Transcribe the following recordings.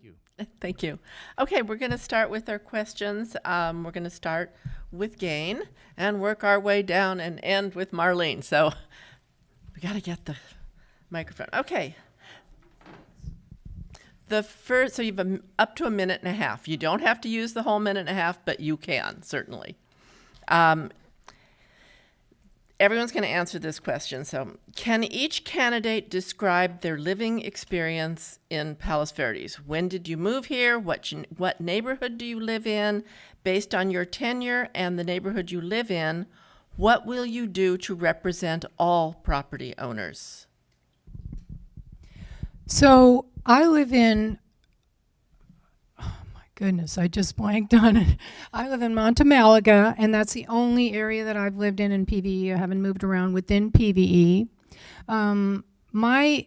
you. Thank you. Okay, we're going to start with our questions. We're going to start with Gain and work our way down and end with Marlene. So we got to get the microphone. Okay. The first, so you have up to a minute and a half. You don't have to use the whole minute and a half, but you can, certainly. Everyone's going to answer this question. So, can each candidate describe their living experience in Palos Verdes? When did you move here? What neighborhood do you live in? Based on your tenure and the neighborhood you live in, what will you do to represent all property owners? So I live in, oh my goodness, I just blanked on it. I live in Monte Malaga, and that's the only area that I've lived in PVE. I haven't moved around within PVE. My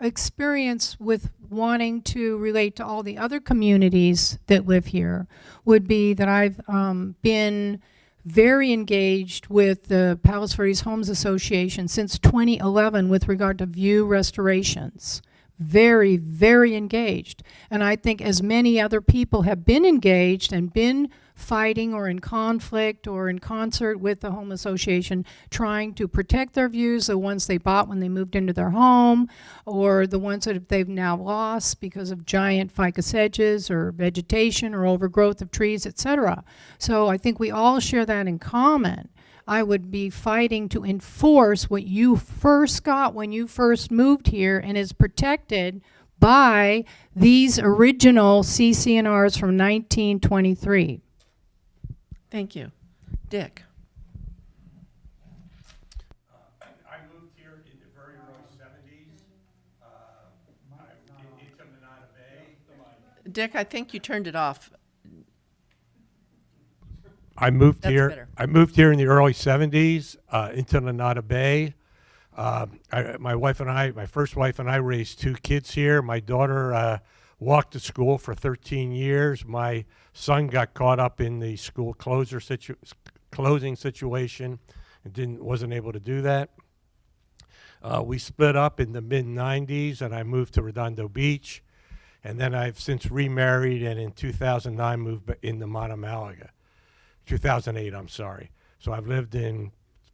experience with wanting to relate to all the other communities that live here would be that I've been very engaged with the Palos Verdes Homes Association since 2011 with regard to view restorations. Very, very engaged. And I think as many other people have been engaged and been fighting or in conflict or in concert with the Home Association trying to protect their views, the ones they bought when they moved into their home, or the ones that they've now lost because of giant ficus hedges or vegetation or overgrowth of trees, etc. So I think we all share that in common. I would be fighting to enforce what you first got when you first moved here and is protected by these original CC&Rs from 1923. Thank you. Dick. I moved here in the very early 70s, into Monada Bay. Dick, I think you turned it off. I moved That's here. better. I moved here in the early 70s into Monada Bay. My first wife and I raised 2 kids here. My daughter walked to school for 13 years. My son got caught up in the school closing situation and wasn't able to do that. We split up in the mid-90s, and I moved to Redondo Beach. And then I've since remarried, and in 2009 moved into Monte Malaga. 2008, I'm sorry. So I've lived in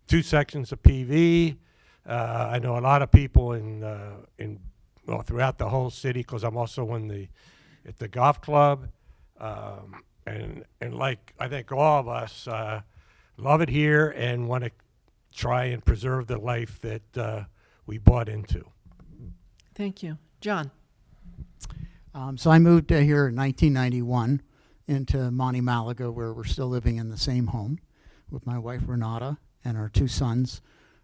2 sections of PV. I know a lot of people throughout the whole city because I'm also at the golf club, and like I think all of us love it here and want to try and preserve the life that we bought into. Thank you. John. So I moved here in 1991 into Monte Malaga, where we're still living in the same home with my wife Renata and our 2 sons.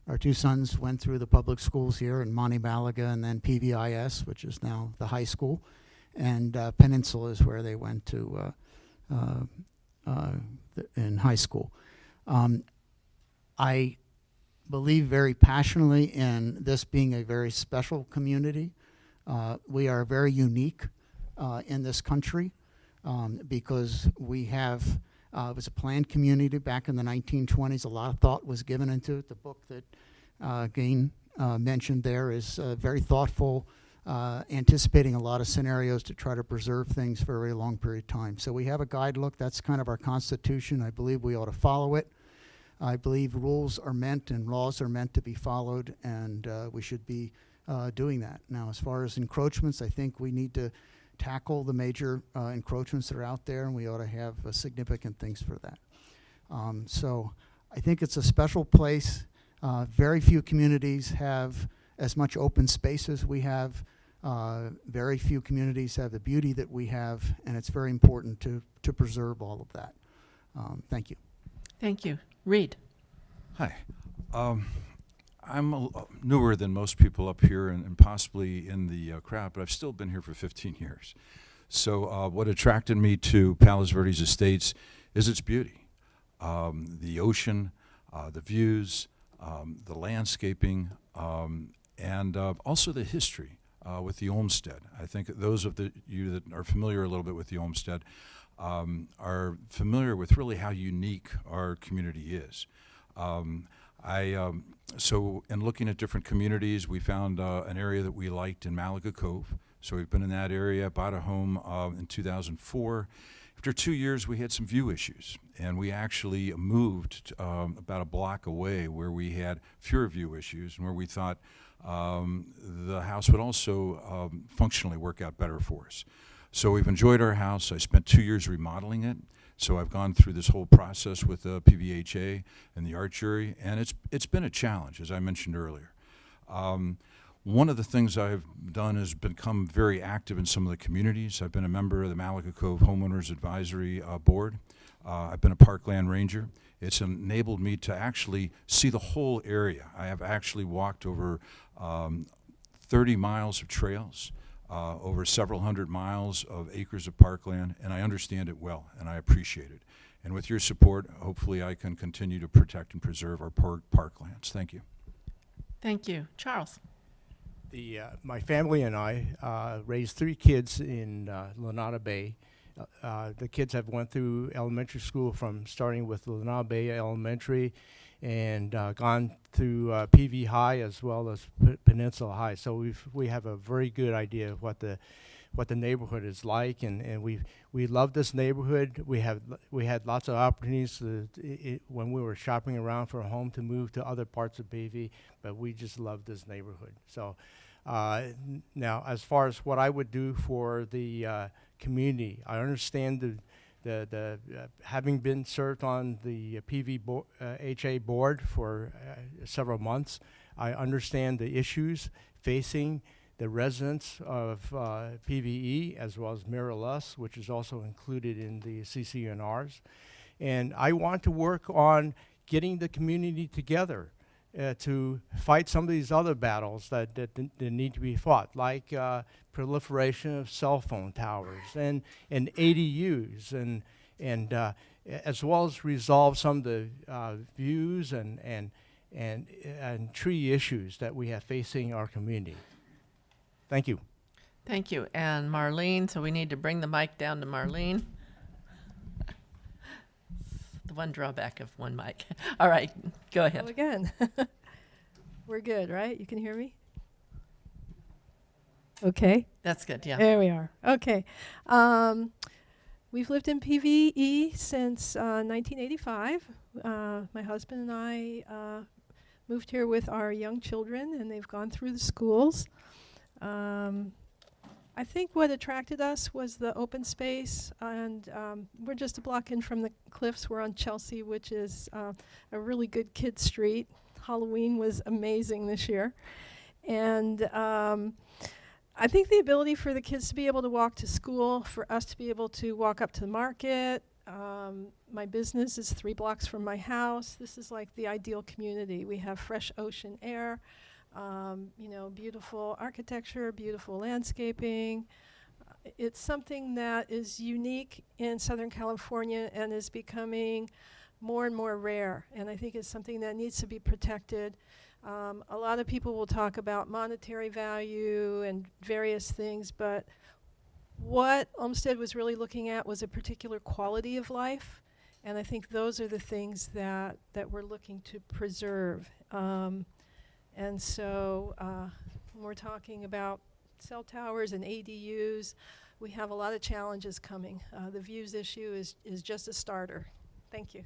Our 2 sons went through the public schools here in Monte Malaga and then PVIS, which is now the high school, and Peninsula is where they went to in high school. I believe very passionately in this being a very special community. We are very unique in this country. Because we have, it was a planned community back in the 1920s. A lot of thought was given into it. The book that Gain mentioned there is very thoughtful, anticipating a lot of scenarios to try to preserve things for a very long period of time. So we have a guide look. That's kind of our constitution. I believe we ought to follow it. I believe rules are meant and laws are meant to be followed, and we should be doing that. Now, as far as encroachments, I think we need to tackle the major encroachments that are out there, and we ought to have significant things for that. So I think it's a special place. Very few communities have as much open space as we have. Very few communities have the beauty that we have, and it's very important to preserve all of that. Thank you. Thank you. Reed. Hi. I'm newer than most people up here and possibly in the crowd, but I've still been here for 15 years. So what attracted me to Palos Verdes Estates is its beauty. The ocean, the views, the landscaping, and also the history with the Olmsted. I think those of you that are familiar a little bit with the Olmsted are familiar with really how unique our community is. So in looking at different communities, we found an area that we liked in Malaga Cove. So we've been in that area, bought a home in 2004. After 2 years, we had some view issues, and we actually moved about a block away where we had fewer view issues and where we thought the house would also functionally work out better for us. So we've enjoyed our house. I spent 2 years remodeling it. So I've gone through this whole process with the PVHA and the art jury, and it's been a challenge, as I mentioned earlier. One of the things I've done is become very active in some of the communities. I've been a member of the Malaga Cove Homeowners Advisory Board. I've been a parkland ranger. It's enabled me to actually see the whole area. I have actually walked over 30 miles of trails, over several hundred miles of acres of parkland, and I understand it well, and I appreciate it. And with your support, hopefully I can continue to protect and preserve our parklands. Thank you. Thank you. Charles. My family and I raised 3 kids in Lanada Bay. The kids have went through elementary school from starting with Lanada Bay Elementary and gone through PV High as well as Peninsula High. So we have a very good idea of what the neighborhood is like, and we love this neighborhood. We had lots of opportunities when we were shopping around for a home to move to other parts of PV, but we just love this neighborhood. So now, as far as what I would do for the community, I understand the having been served on the PVHA board for several months, I understand the issues facing the residents of PVE as well as Miralus, which is also included in the CCNRs. And I want to work on getting the community together to fight some of these other battles that need to be fought, like proliferation of cell phone towers and ADUs, and as well as resolve some of the views and tree issues that we have facing our community. Thank you. Thank you. And Marlene, so we need to bring the mic down to Marlene. The one drawback of one mic. All right, go ahead. Hello again. We're good, right? You can hear me? Okay. That's good, yeah. There we are. Okay. We've lived in PVE since 1985. My husband and I moved here with our young children, and they've gone through the schools. I think what attracted us was the open space, and we're just a block in from the cliffs. We're on Chelsea, which is a really good kid street. Halloween was amazing this year. And I think the ability for the kids to be able to walk to school, for us to be able to walk up to the market. My business is 3 blocks from my house. This is like the ideal community. We have fresh ocean air. Beautiful architecture, beautiful landscaping. It's something that is unique in Southern California and is becoming more and more rare. And I think it's something that needs to be protected. A lot of people will talk about monetary value and various things, but what Olmsted was really looking at was a particular quality of life. And I think those are the things that we're looking to preserve. And so when we're talking about cell towers and ADUs, we have a lot of challenges coming. The views issue is just a starter. Thank you.